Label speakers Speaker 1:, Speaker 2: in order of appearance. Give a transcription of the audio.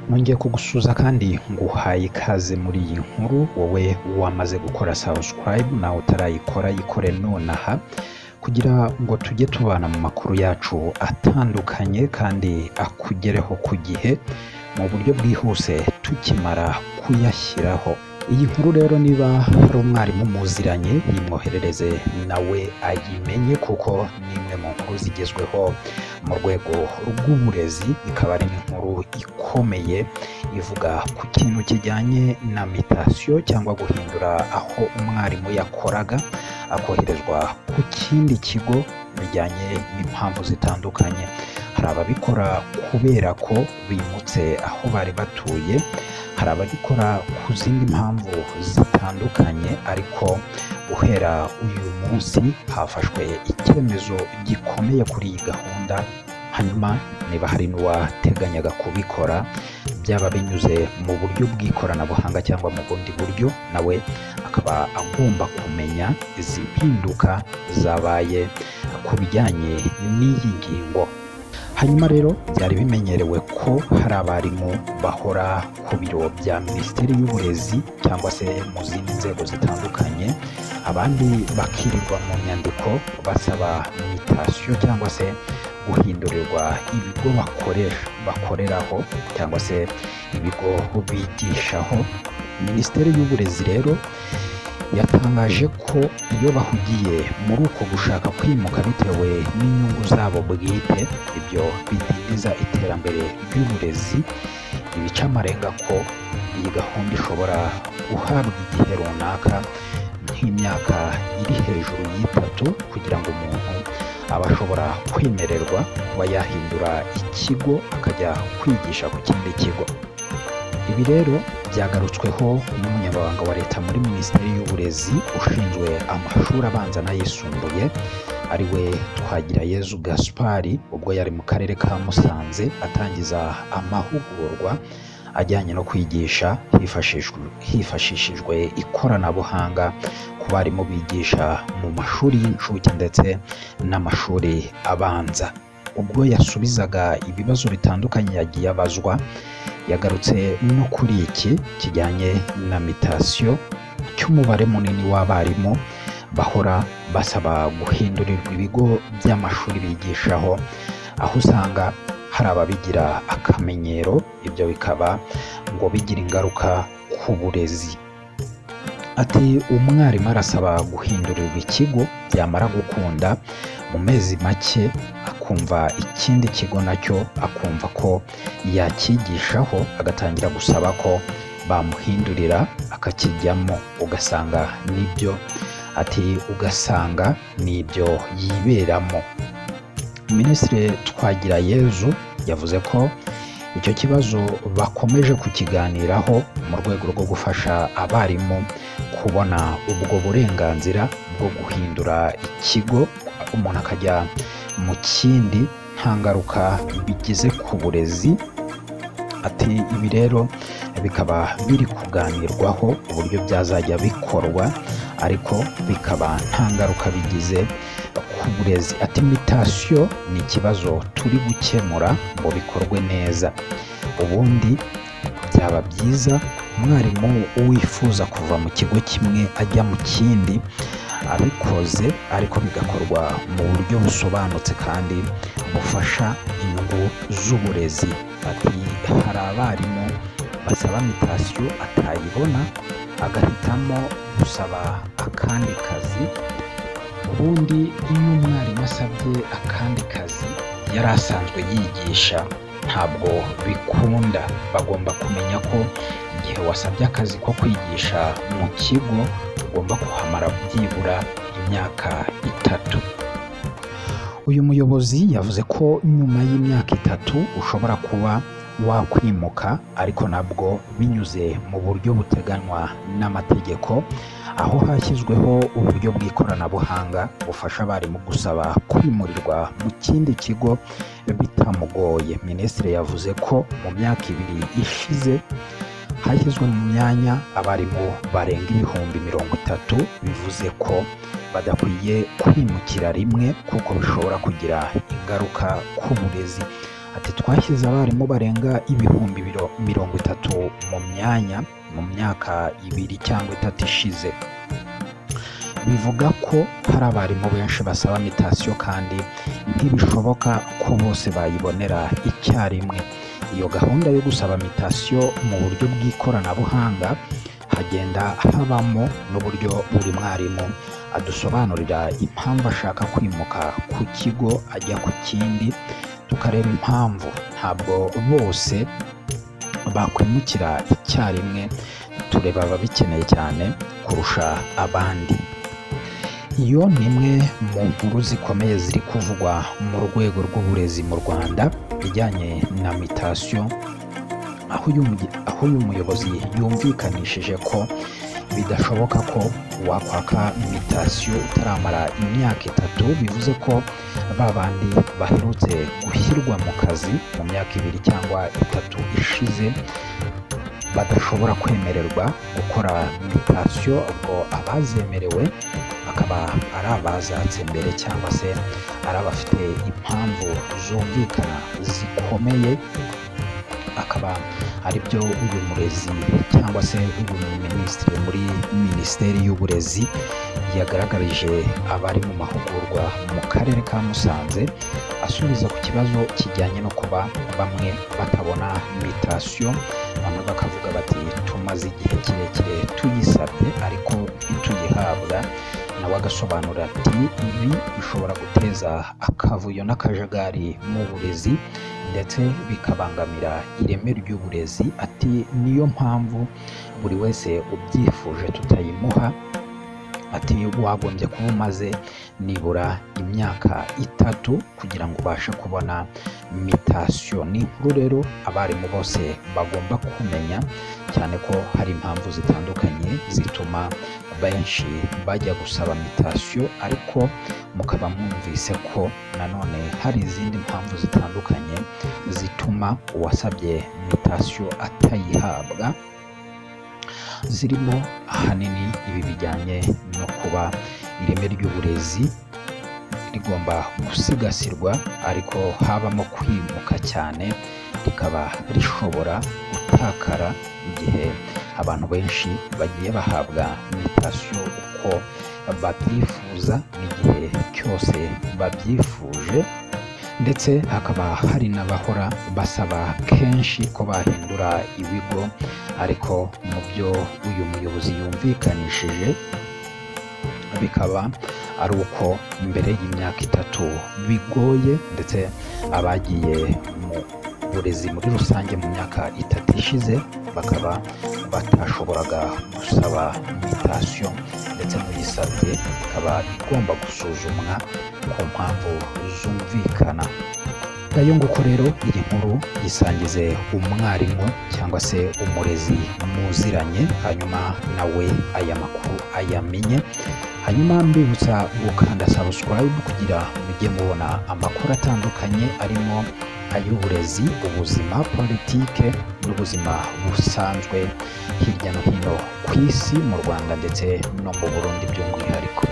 Speaker 1: nongeye kugusuza kandi nguhaye ikaze muri iyi nkuru. Wowe wamaze gukora subscribe nawe utarayikora yikore nonaha kugira ngo tujye tubana mu makuru yacu atandukanye kandi akugereho ku gihe mu buryo bwihuse tukimara kuyashyiraho. Iyi nkuru rero niba hari umwarimu muziranye yimwoherereze nawe ayimenye, kuko ni imwe mu nkuru zigezweho mu rwego rw'uburezi. Ikaba ari inkuru ikomeye ivuga ku kintu kijyanye na mutation cyangwa guhindura aho umwarimu yakoraga akoherezwa ku kindi kigo bijyanye n'impamvu zitandukanye. Hari ababikora kubera ko bimutse aho bari batuye, hari ababikora ku zindi mpamvu zitandukanye, ariko guhera uyu munsi hafashwe icyemezo gikomeye kuri iyi gahunda. Hanyuma niba hari n'uwateganyaga kubikora byaba binyuze mu buryo bw'ikoranabuhanga cyangwa mu bundi buryo, nawe akaba agomba kumenya izi mpinduka zabaye ku bijyanye n'iyi ngingo. Hanyuma rero byari bimenyerewe ko hari abarimu bahora ku biro bya Minisiteri y'Uburezi cyangwa se mu zindi nzego zitandukanye, abandi bakirirwa mu nyandiko basaba mutation cyangwa se guhindurirwa ibigo bakoreraho cyangwa se ibigo bigishaho. Minisiteri y'Uburezi rero yatangaje ko iyo bahugiye muri uko gushaka kwimuka bitewe n'inyungu zabo bwite, ibyo bidindiza iterambere ry'uburezi, ibica amarenga ko iyi gahunda ishobora guhabwa igihe runaka nk'imyaka iri hejuru y'itatu kugira ngo umuntu aba ashobora kwemererwa kuba yahindura ikigo akajya kwigisha ku kindi kigo. Ibi rero byagarutsweho n'umunyamabanga wa leta muri Minisiteri y'Uburezi ushinzwe amashuri abanza n'ayisumbuye, ari we Twagirayezu Gaspard, ubwo yari mu karere ka Musanze atangiza amahugurwa ajyanye no kwigisha hifashishijwe ikoranabuhanga ku barimu bigisha mu mashuri y'incuke ndetse n'amashuri abanza. Ubwo yasubizaga ibibazo bitandukanye yagiye abazwa, yagarutse no kuri iki kijyanye na mutation cy'umubare munini w'abarimu bahora basaba guhindurirwa ibigo by'amashuri bigishaho, aho usanga hari ababigira akamenyero, ibyo bikaba ngo bigira ingaruka ku burezi. Ati umwarimu arasaba guhindurirwa ikigo, byamara gukunda mu mezi make akumva ikindi kigo nacyo akumva ko yakigishaho, agatangira gusaba ko bamuhindurira akakijyamo, ugasanga nibyo. Ati ugasanga nibyo yiberamo. Minisitiri Twagirayezu yavuze ko icyo kibazo bakomeje kukiganiraho mu rwego rwo gufasha abarimu kubona ubwo burenganzira bwo guhindura ikigo umuntu akajya mu kindi nta ngaruka bigize ku burezi. Ati ibi rero bikaba biri kuganirwaho uburyo byazajya bikorwa, ariko bikaba nta ngaruka bigize ku burezi. Ati mutation ni ikibazo turi gukemura ngo bikorwe neza. Ubundi byaba byiza umwarimu wifuza kuva mu kigo kimwe ajya mu kindi abikoze, ariko bigakorwa mu buryo busobanutse kandi bufasha inyungu z'uburezi. Ati hari abarimu basaba mutation atayibona agahitamo gusaba akandi kazi. Ubundi iyo umwarimu asabye akandi kazi yari asanzwe yigisha ntabwo bikunda. Bagomba kumenya ko igihe wasabye akazi ko kwigisha mu kigo ugomba kuhamara byibura imyaka 3. Uyu muyobozi yavuze ko nyuma y'imyaka 3 ushobora kuba wakwimuka, ariko nabwo binyuze mu buryo buteganywa n'amategeko, aho hashyizweho uburyo bw'ikoranabuhanga bufasha abarimu gusaba kwimurirwa mu kindi kigo bitamugoye. Minisitiri yavuze ko mu myaka 2 ishize hashyizwe mu myanya abarimu barenga 30,000, bivuze ko badakwiye kwimukira rimwe kuko bishobora kugira ingaruka ku burezi. ati twashyize abarimu barenga ibihumbi 30 mu myanya mu myaka 2 cyangwa 3 ishize. Bivuga ko hari abarimu benshi basaba mutation kandi ntibishoboka ko bose bayibonera icyarimwe. Iyo gahunda yo gusaba mutation mu buryo bw'ikoranabuhanga hagenda habamo n'uburyo buri mwarimu adusobanurira impamvu ashaka kwimuka ku kigo ajya ku kindi, tukareba impamvu ntabwo bose bakwimukira icyarimwe, tureba ababikeneye cyane kurusha abandi. Iyo ni imwe mu nkuru zikomeye ziri kuvugwa mu rwego rw'uburezi mu Rwanda bijyanye na mutation, aho uyu muyobozi yumvikanishije ko bidashoboka ko wakwaka mutation utaramara imyaka 3, bivuze ko ba bandi baherutse gushyirwa mu kazi mu myaka 2 cyangwa 3 ishize badashobora kwemererwa gukora mutation, ubwo abazemerewe akaba ari abazatse mbere cyangwa se ari abafite impamvu zumvikana zikomeye, akaba ari byo uyu murezi cyangwa se uyu minisitiri muri minisiteri y'uburezi yagaragarije abari mu mahugurwa mu karere ka Musanze, asubiza ku kibazo kijyanye no kuba bamwe batabona mutation. Bamwe bakavuga bati tumaze igihe kirekire tuyisabye ariko ntituyihabwa. Nawe agasobanura ati ibi bishobora guteza akavuyo n'akajagari mu burezi ndetse bikabangamira ireme ry'uburezi. Ati niyo mpamvu buri wese ubyifuje tutayimuha. Ati wagombye kuba umaze nibura imyaka 3 kugira ngo ubashe kubona mutation. Ni inkuru rero abarimu bose bagomba kumenya, cyane ko hari impamvu zitandukanye zituma benshi bajya gusaba mutation, ariko mukaba mwumvise ko nanone hari izindi mpamvu zitandukanye zituma uwasabye mutation atayihabwa, zirimo ahanini ibi bijyanye no kuba ireme ry'uburezi rigomba gusigasirwa ariko habamo kwimuka cyane, rikaba rishobora gutakara igihe abantu benshi bagiye bahabwa mutation uko babyifuza n'igihe cyose babyifuje. Ndetse hakaba hari n'abahora basaba kenshi ko bahindura ibigo, ariko mu byo uyu muyobozi yumvikanishije bikaba ari uko mbere y'imyaka 3 bigoye, ndetse abagiye mu burezi muri rusange mu myaka 3 ishize bakaba batashoboraga gusaba mutation, ndetse muyisabye ikaba igomba gusuzumwa ku mpamvu zumvikana. Ngayo nguko rero iyi nkuru yisangize umwarimu cyangwa se umurezi muziranye, hanyuma nawe aya makuru ayamenye. Hanyuma mbibutsa gukanda subscribe kugira mujye mubona amakuru atandukanye arimo ay'uburezi, ubuzima, politike n'ubuzima busanzwe hirya no hino ku isi, mu Rwanda ndetse no mu Burundi by'umwihariko.